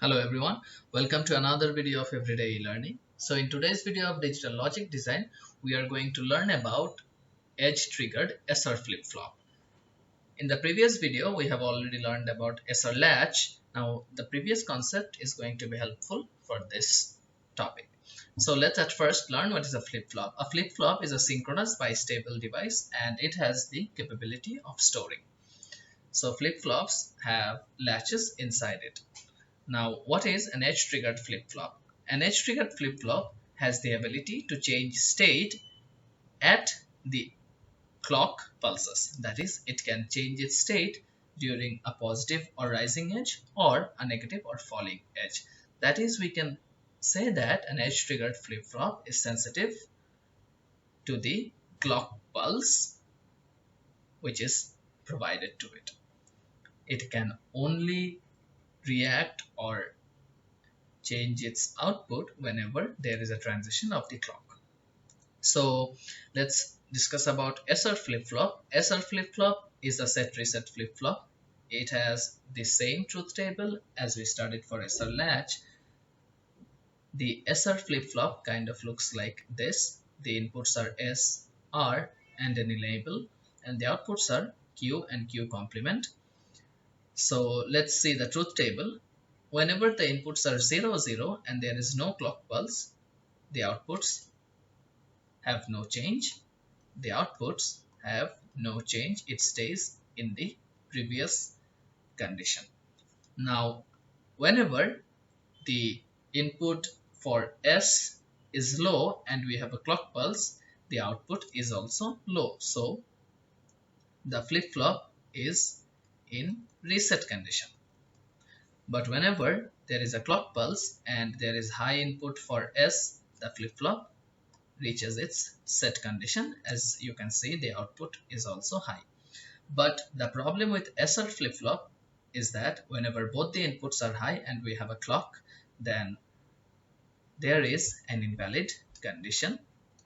Hello everyone, welcome to another video of Everyday Learning. So in today's video of digital logic design, we are going to learn about edge triggered SR flip-flop. In the previous video, we have already learned about SR latch. Now the previous concept is going to be helpful for this topic. So let's at first learn what is a flip-flop. A flip-flop is a synchronous bistable device and it has the capability of storing. So flip-flops have latches inside it. Now, what is an edge-triggered flip-flop? An edge-triggered flip-flop has the ability to change state at the clock pulses. That is, it can change its state during a positive or rising edge or a negative or falling edge. That is, we can say that an edge-triggered flip-flop is sensitive to the clock pulse which is provided to it. It can only react or change its output whenever there is a transition of the clock. So let's discuss about SR flip-flop. SR flip-flop is a set reset flip-flop. It has the same truth table as we studied for SR latch. The SR flip-flop kind of looks like this. The inputs are S, R and an enable, and the outputs are Q and Q complement. So let's see the truth table. Whenever the inputs are 0, 0 and there is no clock pulse, the outputs have no change. The outputs have no change. It stays in the previous condition. Now, whenever the input for S is low and we have a clock pulse, the output is also low. So, the flip-flop is in reset condition. But whenever there is a clock pulse and there is high input for S, the flip-flop reaches its set condition. As you can see, the output is also high. But the problem with SR flip-flop is that whenever both the inputs are high and we have a clock, then there is an invalid condition,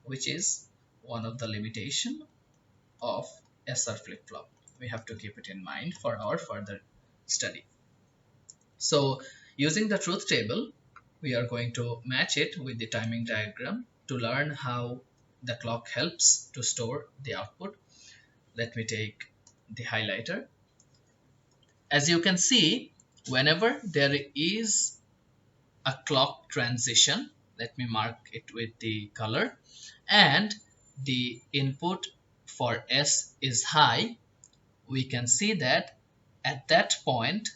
which is one of the limitation of SR flip-flop. We have to keep it in mind for our further study. So using the truth table, we are going to match it with the timing diagram to learn how the clock helps to store the output. Let me take the highlighter. As you can see, whenever there is a clock transition, let me mark it with the color, and the input for S is high, we can see that at that point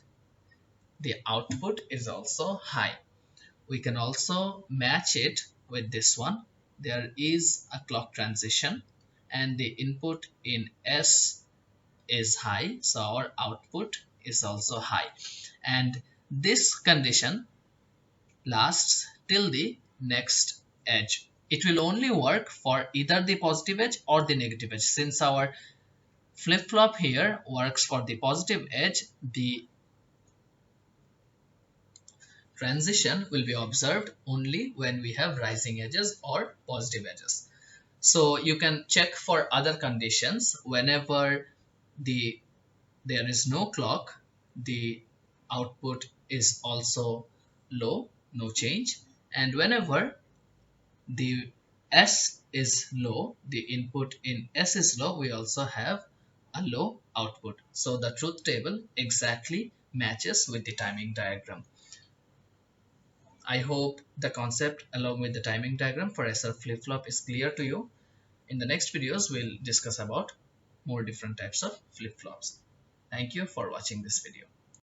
the output is also high. We can also match it with this one. There is a clock transition and the input in S is high, so our output is also high. And this condition lasts till the next edge. It will only work for either the positive edge or the negative edge. Since our flip-flop here works for the positive edge, the transition will be observed only when we have rising edges or positive edges. So you can check for other conditions. Whenever there is no clock, the output is also low, no change. And whenever the S is low, the input in S is low, we also have a low output. So the truth table exactly matches with the timing diagram. I hope the concept along with the timing diagram for SR flip-flop is clear to you. In the next videos, we'll discuss about more different types of flip-flops. Thank you for watching this video.